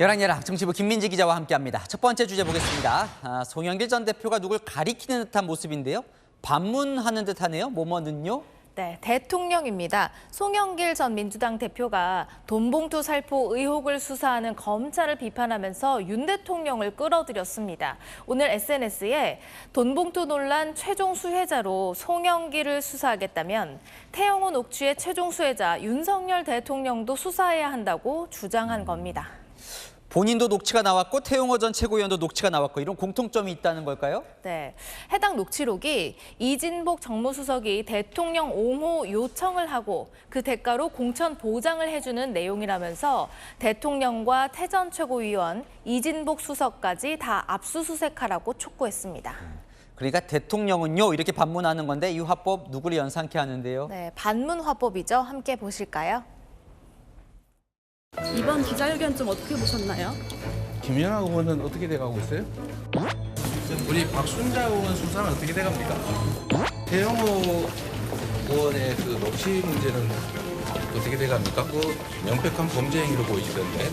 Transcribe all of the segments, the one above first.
열왕열왕 정치부 김민지 기자와 함께합니다. 첫 번째 주제 보겠습니다. 송영길 전 대표가 누굴 가리키는 듯한 모습인데요. 반문하는 듯하네요. 뭐뭐는요? 네, 대통령입니다. 송영길 전 민주당 대표가 돈봉투 살포 의혹을 수사하는 검찰을 비판하면서 윤 대통령을 끌어들였습니다. 오늘 SNS에 돈봉투 논란 최종 수혜자로 송영길을 수사하겠다면 태영호 녹취의 최종 수혜자 윤석열 대통령도 수사해야 한다고 주장한 겁니다. 본인도 녹취가 나왔고 태용호 전 최고위원도 녹취가 나왔고 이런 공통점이 있다는 걸까요? 네, 해당 녹취록이 이진복 정무수석이 대통령 옹호 요청을 하고 그 대가로 공천 보장을 해주는 내용이라면서 대통령과 태 전 최고위원, 이진복 수석까지 다 압수수색하라고 촉구했습니다. 그러니까 대통령은요 이렇게 반문하는 건데 이 화법 누구를 연상케 하는데요? 네, 반문 화법이죠. 함께 보실까요? 이번 기자회견 좀 어떻게 보셨나요? 김연아 의원은 어떻게 돼가고 있어요? 우리 박순자 의원 수사는 어떻게 돼갑니까? 태영호 의원의 그 녹취 문제는 어떻게 돼갑니까? 그 명백한 범죄 행위로 보이시던데.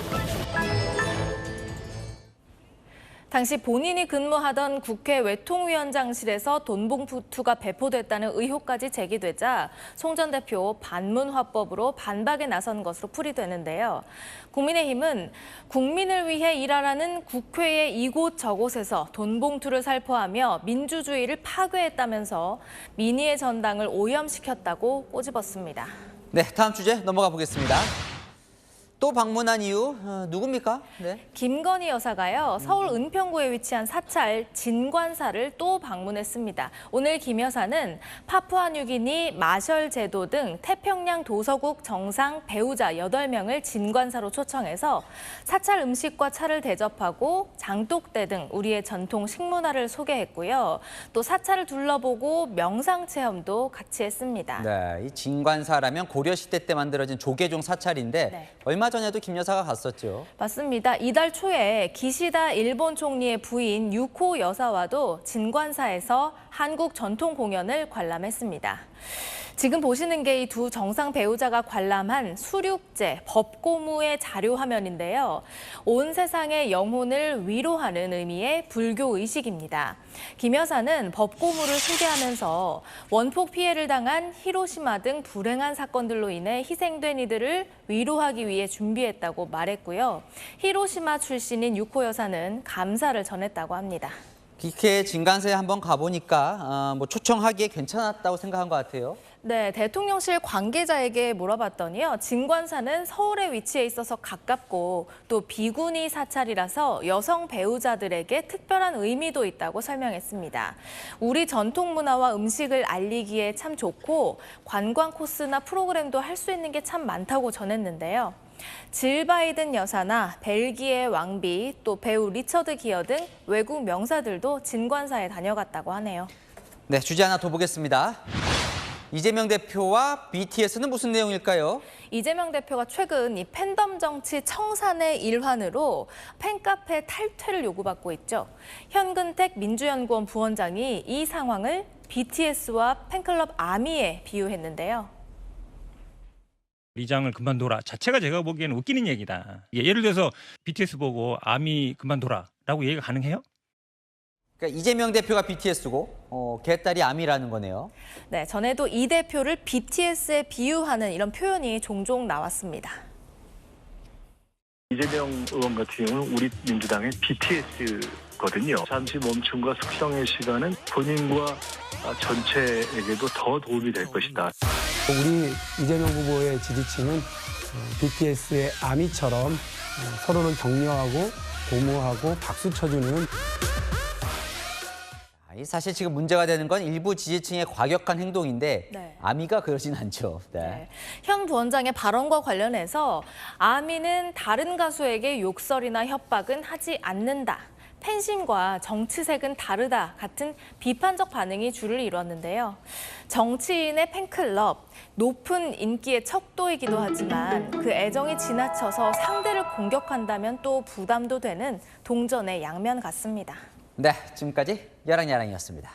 당시 본인이 근무하던 국회 외통위원장실에서 돈봉투가 배포됐다는 의혹까지 제기되자 송 전 대표 반문 화법으로 반박에 나선 것으로 풀이되는데요. 국민의힘은 국민을 위해 일하라는 국회의 이곳저곳에서 돈봉투를 살포하며 민주주의를 파괴했다면서 민의의 전당을 오염시켰다고 꼬집었습니다. 네, 다음 주제 넘어가 보겠습니다. 또 방문한 이유 누굽니까? 네. 김건희 여사가요, 서울 은평구에 위치한 사찰 진관사를 또 방문했습니다. 오늘 김 여사는 파푸아뉴기니 마셜 제도 등 태평양 도서국 정상 배우자 8명을 진관사로 초청해서 사찰 음식과 차를 대접하고 장독대 등 우리의 전통 식문화를 소개했고요. 또 사찰을 둘러보고 명상 체험도 같이 했습니다. 네, 이 진관사라면 고려시대 때 만들어진 조계종 사찰인데 네. 얼마 전에도 김 여사가 갔었죠. 맞습니다. 이달 초에 기시다 일본 총리의 부인 유코 여사와도 진관사에서 한국 전통 공연을 관람했습니다. 지금 보시는 게 이 두 정상 배우자가 관람한 수륙제 법고무의 자료 화면인데요. 온 세상의 영혼을 위로하는 의미의 불교 의식입니다. 김 여사는 법고무를 소개하면서 원폭 피해를 당한 히로시마 등 불행한 사건들로 인해 희생된 이들을 위로하기 위해 준비했다고 말했고요. 히로시마 출신인 유코 여사는 감사를 전했다고 합니다. 이렇게 진관사에 한번 가보니까 초청하기에 괜찮았다고 생각한 것 같아요. 네, 대통령실 관계자에게 물어봤더니요. 진관사는 서울에 위치해 있어서 가깝고 또 비구니 사찰이라서 여성 배우자들에게 특별한 의미도 있다고 설명했습니다. 우리 전통 문화와 음식을 알리기에 참 좋고 관광 코스나 프로그램도 할 수 있는 게 참 많다고 전했는데요. 질 바이든 여사나 벨기에 왕비, 또 배우 리처드 기어 등 외국 명사들도 진관사에 다녀갔다고 하네요. 네, 주제 하나 더 보겠습니다. 이재명 대표와 BTS는 무슨 내용일까요? 이재명 대표가 최근 이 팬덤 정치 청산의 일환으로 팬카페 탈퇴를 요구받고 있죠. 현근택 민주연구원 부원장이 이 상황을 BTS와 팬클럽 아미에 비유했는데요. 리장을 그만둬라 자체가 제가 보기에는 웃기는 얘기다. 예를 들어서 BTS 보고 아미 그만둬라라고 얘기가 가능해요? 그러니까 이재명 대표가 BTS고 걔딸이 아미라는 거네요. 네, 전에도 이 대표를 BTS에 비유하는 이런 표현이 종종 나왔습니다. 이재명 의원 같은 경우는 우리 민주당의 BTS거든요. 잠시 멈춤과 숙성의 시간은 본인과 전체에게도 더 도움이 될 것이다. 우리 이재명 후보의 지지층은 BTS의 아미처럼 서로를 격려하고 고무하고 박수 쳐주는. 사실 지금 문제가 되는 건 일부 지지층의 과격한 행동인데 네. 아미가 그러진 않죠. 네. 네. 현 부원장의 발언과 관련해서 아미는 다른 가수에게 욕설이나 협박은 하지 않는다. 팬심과 정치색은 다르다 같은 비판적 반응이 줄을 이뤘는데요. 정치인의 팬클럽, 높은 인기의 척도이기도 하지만 그 애정이 지나쳐서 상대를 공격한다면 또 부담도 되는 동전의 양면 같습니다. 네, 지금까지 열왕열왕이었습니다.